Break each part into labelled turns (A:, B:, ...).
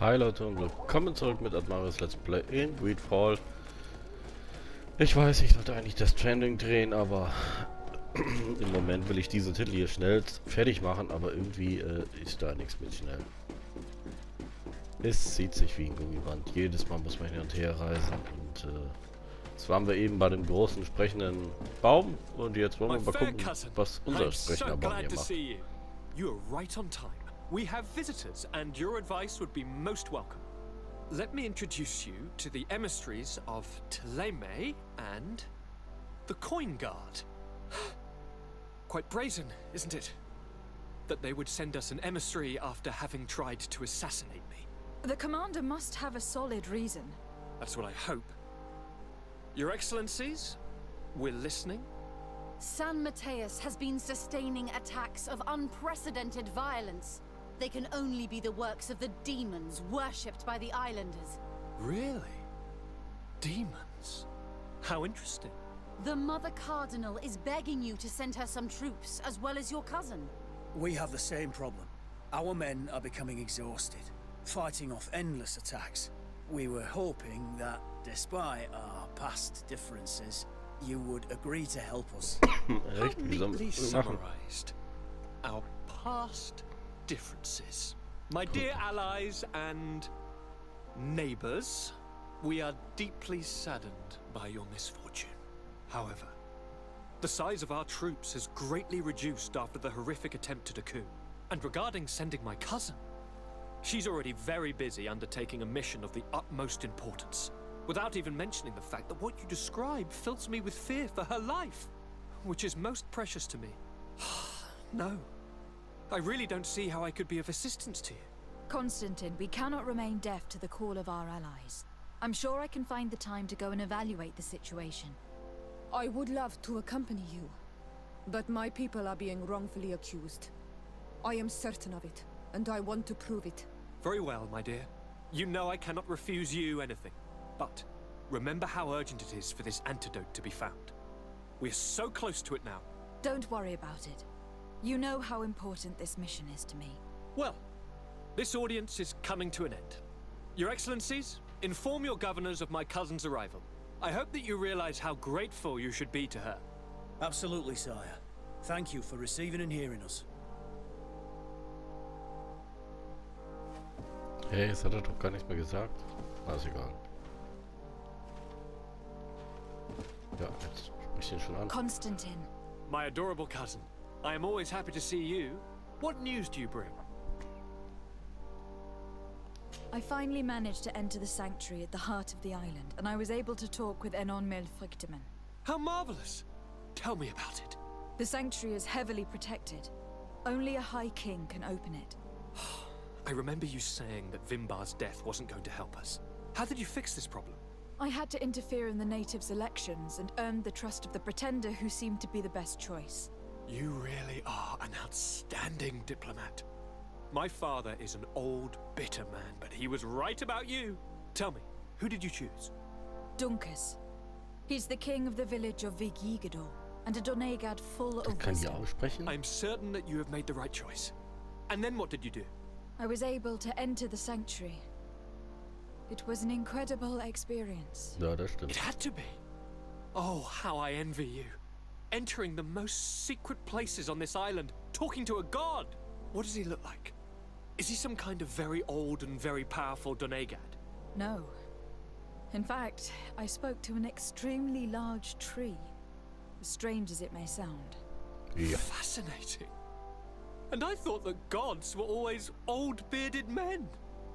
A: Hi Leute und willkommen zurück mit Admaris Let's Play in Greedfall. Ich weiß, ich wollte eigentlich das Trending drehen, aber im Moment will ich diesen Titel hier schnell fertig machen, aber irgendwie ist da nichts mit schnell. Es zieht sich wie ein Gummiband. Jedes Mal muss man hin und her reisen und jetzt waren wir eben bei dem großen sprechenden Baum und jetzt wollen wir mal gucken, was unser sprechender Baum hier macht.
B: You are right on time. We have visitors, and your advice would be most welcome. Let me introduce you to the emissaries of Ptolemy and the Coin Guard. Quite brazen, isn't it? That they would send us an emissary after having tried to assassinate me.
C: The commander must have a solid reason.
B: That's what I hope. Your Excellencies, we're listening.
D: San Mateus has been sustaining attacks of unprecedented violence. They can only be the works of the demons worshipped by the islanders.
B: Really? Demons? How interesting.
D: The Mother Cardinal is begging you to send her some troops, as well as your cousin.
E: We have the same problem. Our men are becoming exhausted, fighting off endless attacks. We were hoping that, despite our past differences, you would agree to help us.
B: How neatly summarized. Our past differences. My dear allies and neighbors, we are deeply saddened by your misfortune. However, the size of our troops has greatly reduced after the horrific attempt at a coup. And regarding sending my cousin, she's already very busy undertaking a mission of the utmost importance, without even mentioning the fact that what you describe fills me with fear for her life, which is most precious to me. No. I really don't see how I could be of assistance to you.
C: Constantine, we cannot remain deaf to the call of our allies. I'm sure I can find the time to go and evaluate the situation.
F: I would love to accompany you, but my people are being wrongfully accused. I am certain of it, and I want to prove it.
B: Very well, my dear. You know I cannot refuse you anything. But remember how urgent it is for this antidote to be found. We are so close to it now.
C: Don't worry about it. You know how important this mission is to me.
B: Well, this audience is coming to an end. Your Excellencies, inform your governors of my cousin's arrival. I hope that you realize how grateful you should be to her.
E: Absolutely, sire. Thank you for receiving and hearing us.
A: Hey, das hat er doch gar nicht mehr gesagt. Na, ist egal. Ja, jetzt spricht ihn schon an.
C: Constantine.
B: My adorable cousin, I am always happy to see you. What news do you bring?
C: I finally managed to enter the sanctuary at the heart of the island, and I was able to talk with Enon Verfluchte.
B: How marvelous! Tell me about it.
C: The sanctuary is heavily protected. Only a High King can open it.
B: I remember you saying that Vimbar's death wasn't going to help us. How did you fix this problem?
C: I had to interfere in the natives' elections and earned the trust of the pretender who seemed to be the best choice.
B: You really are an outstanding diplomat. My father is an old, bitter man, but he was right about you. Tell me, who did you choose?
C: Dunkus. He's the king of the village of Vigigador, and a Donegad full of
A: Kann die
C: wisdom.
A: aussprechen?
B: I'm certain that you have made the right choice. And then what did you do?
C: I was able to enter the sanctuary. It was an incredible experience.
A: Ja, das stimmt.
B: It had to be. Oh, how I envy you. Entering the most secret places on this island, talking to a god. What does he look like? Is he some kind of very old and very powerful Donegad?
C: No. In fact, I spoke to an extremely large tree. As strange as it may sound.
A: Ja.
B: Fascinating. And I thought that gods were always old bearded men.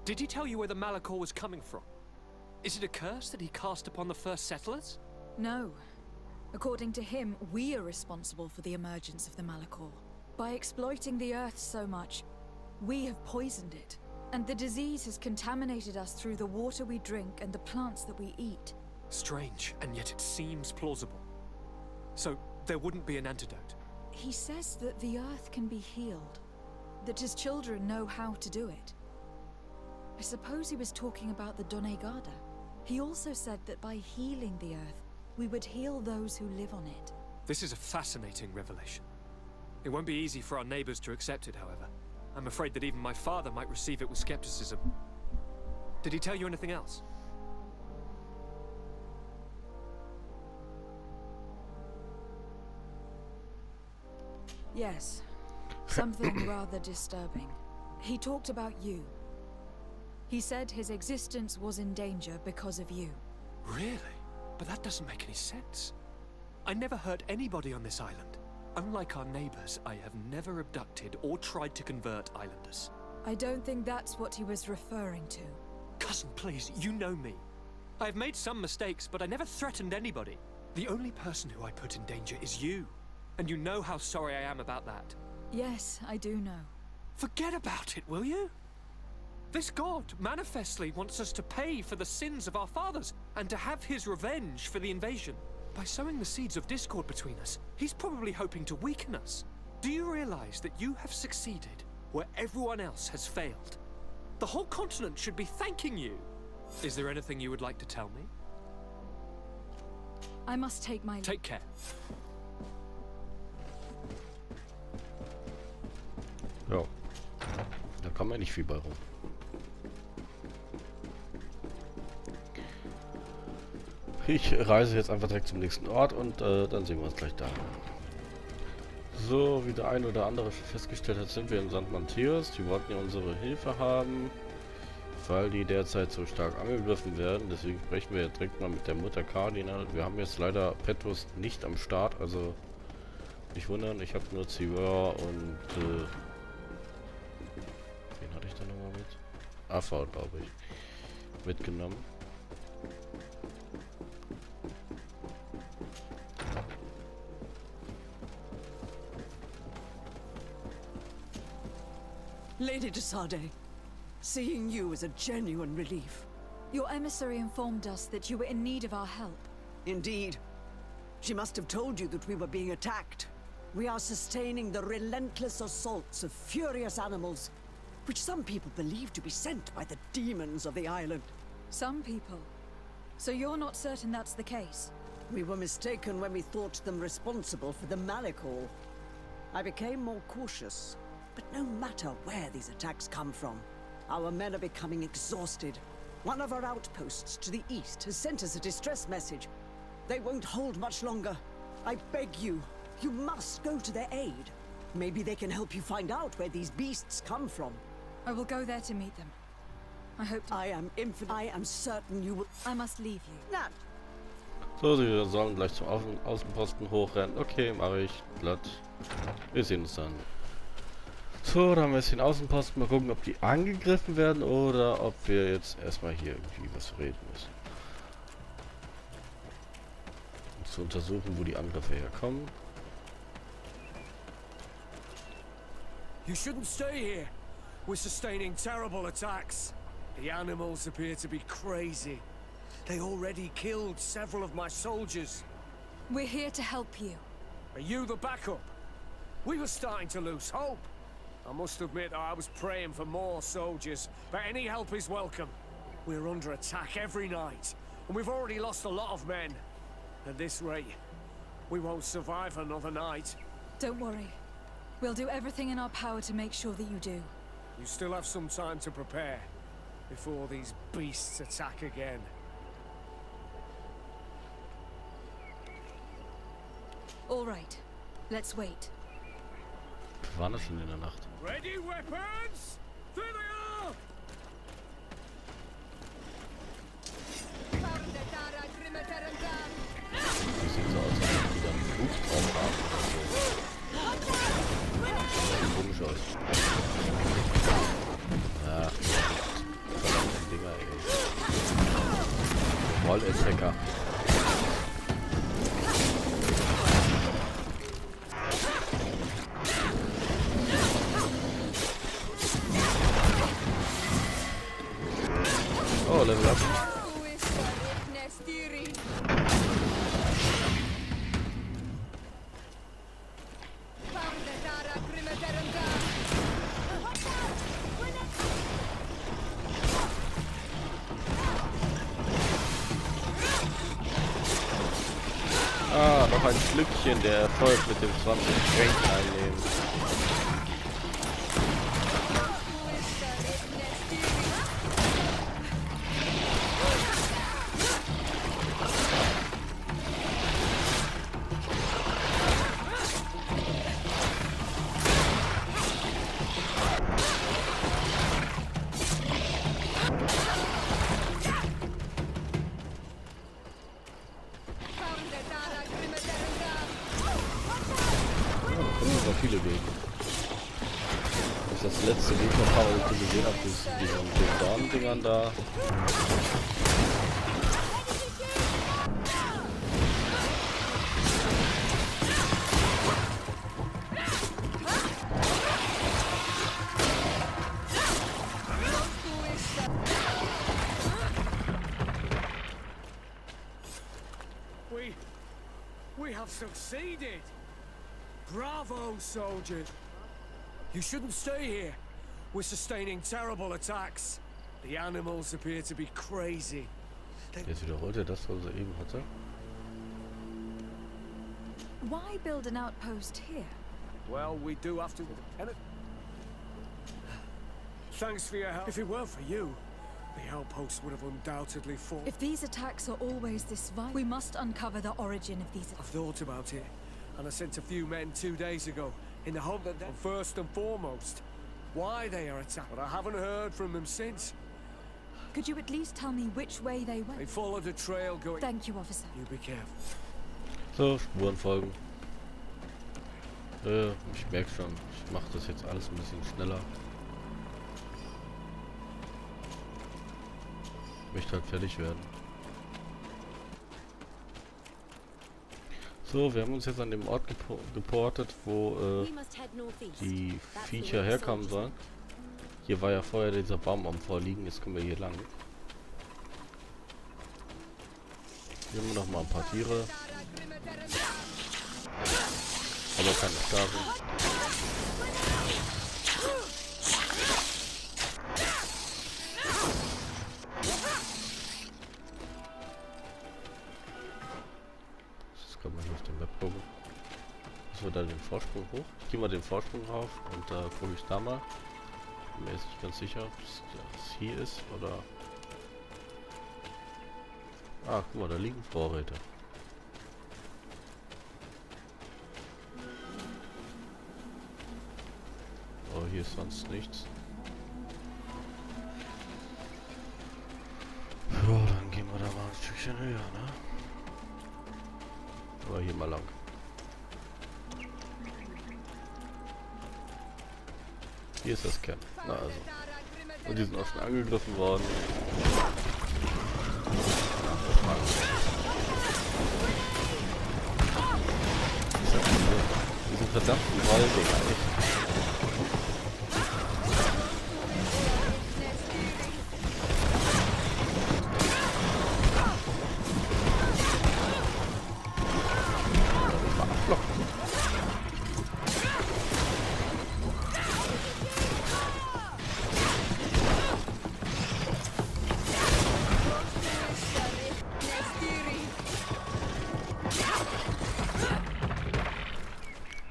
B: Did he tell you where the Malachor was coming from? Is it a curse that he cast upon the first settlers?
C: No. According to him, we are responsible for the emergence of the Malachor. By exploiting the earth so much, we have poisoned it. And the disease has contaminated us through the water we drink and the plants that we eat.
B: Strange, and yet it seems plausible. So, there wouldn't be an antidote?
C: He says that the earth can be healed. That his children know how to do it. I suppose he was talking about the Donegada. He also said that by healing the earth, we would heal those who live on it.
B: This is a fascinating revelation. It won't be easy for our neighbors to accept it, however. I'm afraid that even my father might receive it with skepticism. Did he tell you anything else?
C: Yes. Something rather disturbing. He talked about you. He said his existence was in danger because of you.
B: Really? But that doesn't make any sense. I never hurt anybody on this island. Unlike our neighbors, I have never abducted or tried to convert islanders.
C: I don't think that's what he was referring to.
B: Cousin, please, you know me. I have made some mistakes, but I never threatened anybody. The only person who I put in danger is you. And you know how sorry I am about that.
C: Yes, I do know.
B: Forget about it, will you? This god manifestly wants us to pay for the sins of our fathers and to have his revenge for the invasion. By sowing the seeds of discord between us, he's probably hoping to weaken us. Do you realize that you have succeeded where everyone else has failed? The whole continent should be thanking you. Is there anything you would like to tell me?
C: I must take my...
B: Take care.
A: Ja, da kann man nicht viel bei rum. Ich reise jetzt einfach direkt zum nächsten Ort und dann sehen wir uns gleich da. So, wie der ein oder andere festgestellt hat, sind wir in St. Matthäus. Die wollten ja unsere Hilfe haben, weil die derzeit so stark angegriffen werden. Deswegen sprechen wir jetzt direkt mal mit der Mutter Kardinal. Wir haben jetzt leider Petrus nicht am Start, also nicht wundern. Ich habe nur Ziva und wen hatte ich da nochmal mit? AV, glaube ich, mitgenommen.
G: Lady de Sade, seeing you is a genuine relief.
C: Your emissary informed us that you were in need of our help.
G: Indeed. She must have told you that we were being attacked. We are sustaining the relentless assaults of furious animals, which some people believe to be sent by the demons of the island.
C: Some people. So you're not certain that's the case?
G: We were mistaken when we thought them responsible for the Malachor. I became more cautious. But no matter where these attacks come from, our men are becoming exhausted. One of our outposts to the east has sent us a distress message. They won't hold much longer. I beg you, you must go to their aid. Maybe they can help you find out where these beasts come from.
C: I will go there to meet them. I hope to...
G: I am certain you will...
C: I must leave you.
G: Now,
A: So, sie sollen gleich zum Außenposten hochrennen. Okay, mache ich. Glatt. Wir sehen uns dann. So, dann haben wir jetzt den Außenposten. Mal gucken, ob die angegriffen werden oder ob wir jetzt erstmal hier irgendwie was reden müssen. Um zu untersuchen, wo die Angriffe herkommen.
E: You shouldn't stay here. We're sustaining terrible attacks. The animals appear to be crazy. They already killed several of my soldiers.
C: We're here to help you.
E: Are you the backup? We were starting to lose hope. I must admit I was praying for more soldiers, but any help is welcome. We're under attack every night, and we've already lost a lot of men. At this rate, we won't survive another night.
C: Don't worry. We'll do everything in our power to make sure that you do.
E: You still have some time to prepare, before these beasts attack again.
C: All right. Let's wait.
A: War das schon in der Nacht?
E: Ready weapons? There they are!
A: Die sehen so aus, als ob die da einen Flugtraum haben oder so. Sieht komisch aus. Ja. Verdammte Dinger, ey. Wall-Attacker. Oh, Level up. Ah, noch ein Schlückchen der Erfolg mit dem 20 Strength einnehmen. viele Gegner. Das letzte Gegnerpaar, das ich gesehen habe, ist diesen Dorn-Dingern da.
H: We have succeeded! Bravo, soldiers! You shouldn't stay here. We're sustaining terrible attacks. The animals appear to be crazy.
A: Jetzt wiederholt er das, was er eben hatte.
C: Why build an outpost here?
H: Well, we do have to... Thanks for your help. If it weren't for you, the outpost would have undoubtedly fallen.
C: If these attacks are always this violent, we must uncover the origin of these
H: I've
C: attacks.
H: thought about it, and I sent a few men 2 days ago in the hope that, first and foremost, why they are attacked. But I haven't heard from them since.
C: Could you at least tell me which way they went?
H: They followed a trail going...
C: Thank you, officer.
H: You be careful.
A: So, Spuren folgen. Ich merke schon, ich mache das jetzt alles ein bisschen schneller. Ich möchte halt fertig werden. So, wir haben uns jetzt an dem Ort geportet, wo die Viecher herkommen sollen. Hier war ja vorher dieser Baum am Vorliegen, jetzt kommen wir hier lang. Hier haben wir noch mal ein paar Tiere. Aber keine Schaden. Das kann man hier auf dem Map gucken. Müssen wir da den Vorsprung hoch? Ich gehe mal den Vorsprung rauf und da gucke ich da mal. Bin mir jetzt nicht ganz sicher, ob es hier ist oder... Ah, guck mal, da liegen Vorräte. Oh, hier ist sonst nichts. Ja, dann gehen wir da mal ein Stückchen höher, ne? Aber hier mal lang. Hier ist das Camp. Na also. Und die sind auch schon angegriffen worden. Diesen verdammten Wald, echt.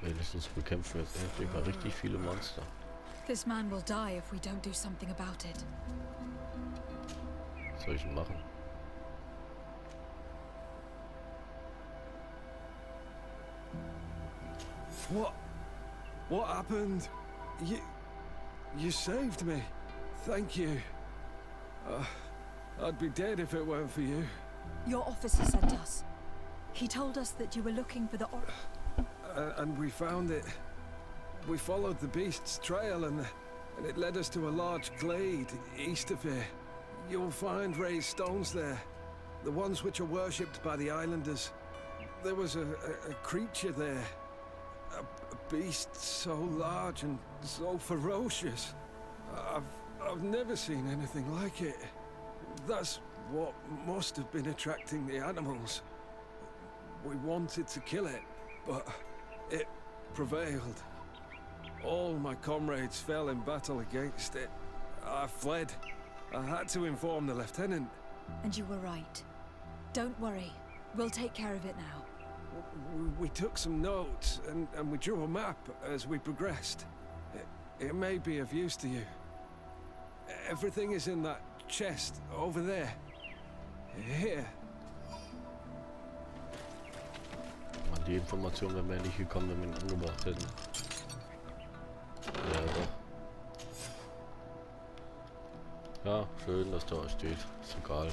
A: Wenigstens bekämpfen wir jetzt endlich mal richtig viele Monster.
C: This man will die if we don't do something about it.
A: Was soll ich denn machen?
H: What happened? You saved me. Thank you. I'd be dead if it weren't for you.
C: Your officer sent us. He told us that you were looking for the
H: And we found it. We followed the beast's trail and it led us to a large glade east of here. You'll find raised stones there. The ones which are worshipped by the islanders. There was a creature there. A beast so large and so ferocious. I've never seen anything like it. That's what must have been attracting the animals. We wanted to kill it, but it prevailed. All my comrades fell in battle against it. I fled. I had to inform the lieutenant.
C: And you were right. Don't worry. We'll take care of it now.
H: We took some notes and we drew a map as we progressed. It may be of use to you. Everything is in that chest over there. Here.
A: An die Information wären wir nicht gekommen, wenn wir ihn angebracht hätten. Ja, doch. Ja, schön, dass da steht. Ist egal.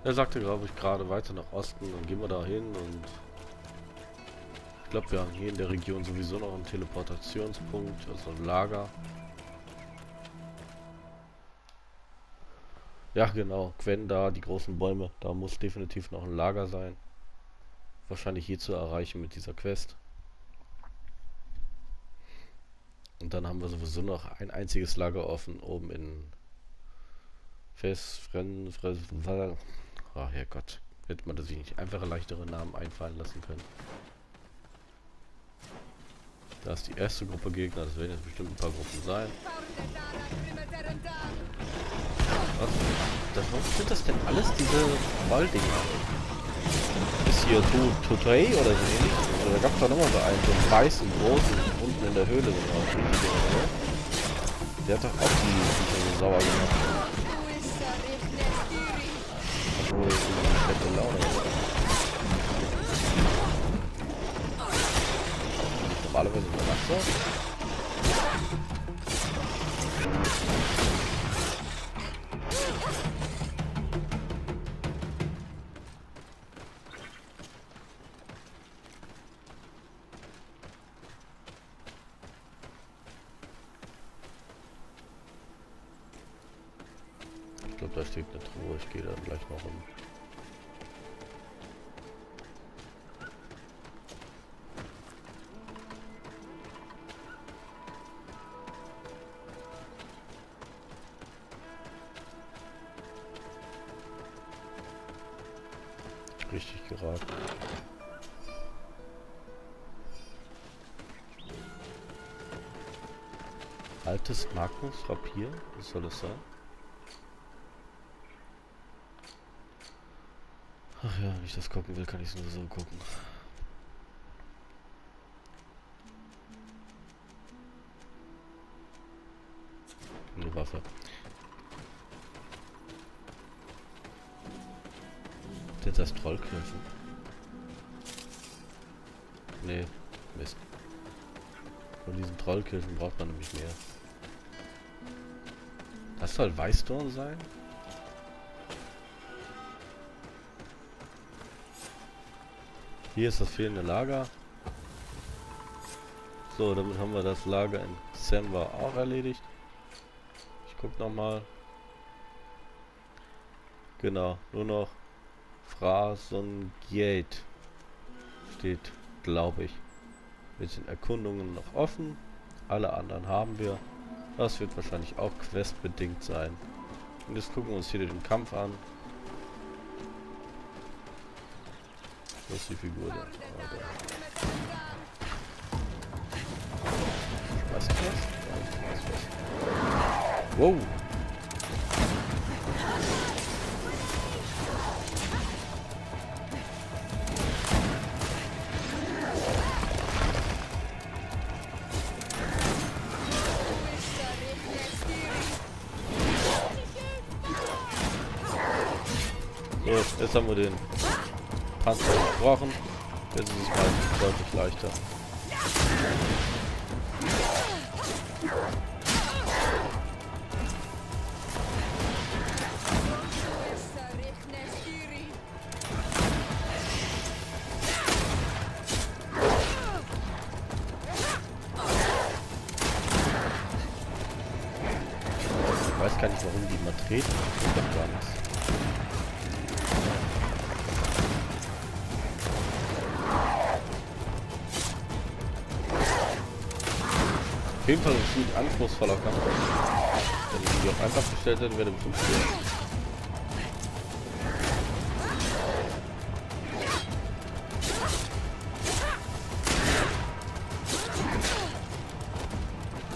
A: Er sagte, glaube ich, gerade weiter nach Osten. Dann gehen wir da hin und Ich glaube, wir haben hier in der Region sowieso noch einen Teleportationspunkt, also ein Lager. Ja, genau. Gwen da, die großen Bäume. Da muss definitiv noch ein Lager sein. Wahrscheinlich hier zu erreichen mit dieser Quest. Und dann haben wir sowieso noch ein einziges Lager offen, oben in oh Herrgott. Hätte man sich nicht einfache, leichtere Namen einfallen lassen können. Da ist die erste Gruppe Gegner, das werden jetzt bestimmt ein paar Gruppen sein. Was sind das denn alles, diese Walldinger? Ist hier Tutei oder so ähnlich? Oder da gab es doch nochmal so einen weißen, großen, unten in der Höhle genau. Der hat doch auch die so sauer gemacht. Obwohl, das ist eine schlechte Laune. Normalerweise ist das so. Ich glaube, da steht eine Truhe. Ich gehe da gleich noch rum. Richtig geraten. Altes Magnus-Rapier? Was soll das sein? Ach ja, wenn ich das gucken will, kann ich es nur so gucken. Eine Waffe. Sind das Trollknöpfen? Nee, Mist. Von diesen Trollkirchen braucht man nämlich mehr. Das soll Weißdorn sein? Hier ist das fehlende Lager. So, damit haben wir das Lager in Senva auch erledigt. Ich guck nochmal. Genau, nur noch Frasongate steht, glaube ich. Mit den Erkundungen noch offen. Alle anderen haben wir. Das wird wahrscheinlich auch questbedingt sein. Und jetzt gucken wir uns hier den Kampf an. Wo ist die Figur da? Oh, da. Schmeiß ich was? Ja, ich schmeiß was. Wow! So, jetzt haben wir den Panzer gebrochen. Jetzt ist es mal deutlich leichter. Ich weiß gar nicht, warum die immer treten. Ich glaube gar nichts. Auf jeden Fall ein ziemlich anspruchsvoller Kampf. Wenn ich die auf einfach gestellt hätte, wäre der bestimmt schwer.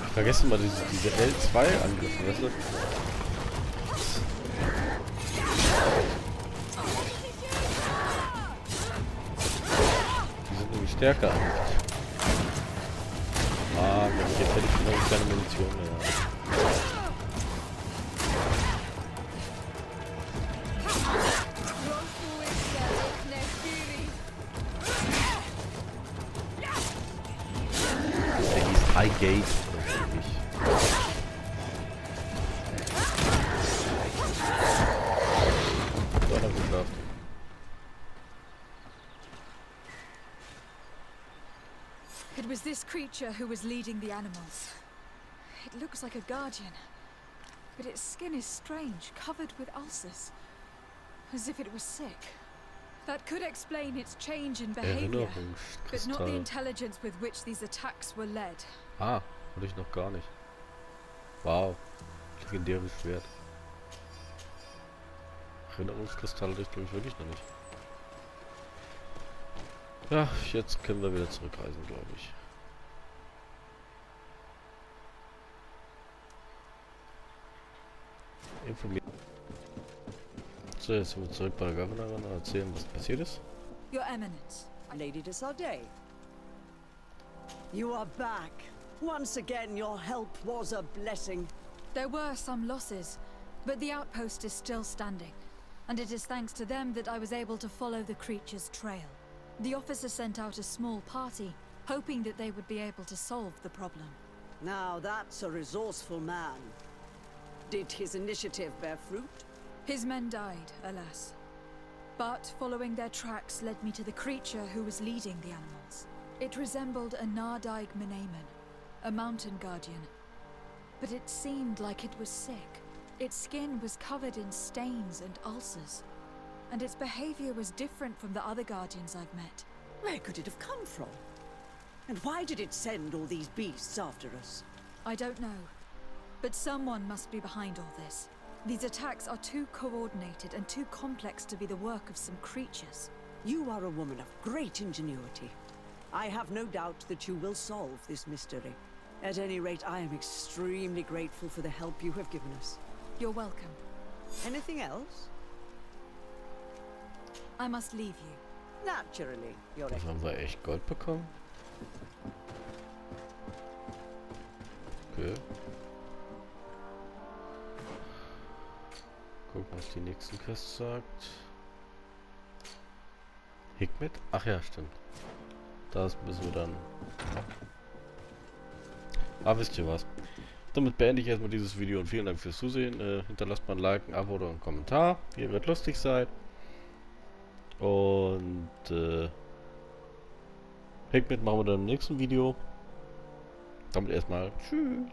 A: Ich vergesse mal diese L2-Angriffe, weißt du? Die sind nämlich stärker eigentlich. Ah, jetzt hätte ich noch keine Munition mehr. Der hieß Highgate. So, hat er geschafft.
C: It was this creature who was leading the animals. It looks like a guardian, but its skin is strange, covered with ulcers, as if it was sick. That could explain its change in behavior, but not the intelligence with which these attacks were led.
A: Ah, hatte ich noch gar nicht. Wow, legendäres Schwert. Erinnerungskristall hatte ich, glaube ich, wirklich noch nicht. Ja, jetzt können wir wieder zurückreisen, glaube ich. Informiert. So, jetzt sind wir zurück bei der Governorin und erzählen, was passiert ist.
C: Your Eminence.
G: Lady de Sardet. You are back. Once again, your help was a blessing.
C: There were some losses, but the outpost is still standing. And it is thanks to them that I was able to follow the creature's trail. The officer sent out a small party, hoping that they would be able to solve the problem.
G: Now that's a resourceful man. Did his initiative bear fruit?
C: His men died, alas. But following their tracks led me to the creature who was leading the animals. It resembled a Nardaig Menaemon, a mountain guardian. But it seemed like it was sick. Its skin was covered in stains and ulcers. And its behavior was different from the other guardians I've met.
G: Where could it have come from? And why did it send all these beasts after us?
C: I don't know. But someone must be behind all this. These attacks are too coordinated and too complex to be the work of some creatures.
G: You are a woman of great ingenuity. I have no doubt that you will solve this mystery. At any rate, I am extremely grateful for the help you have given us.
C: You're welcome.
G: Anything else?
C: I must leave you.
G: Naturally, Your
A: Das haben wir echt Gold bekommen. Okay. Gucken, was die nächsten Quest sagt. Hikmet? Ach ja, stimmt. Das müssen wir dann. Ah, wisst ihr was? Damit beende ich erstmal dieses Video und vielen Dank fürs Zusehen. Hinterlasst mal ein Like, ein Abo oder einen Kommentar. Ihr werdet lustig seid. Und Hikmet machen wir dann im nächsten Video. Damit erstmal tschüss.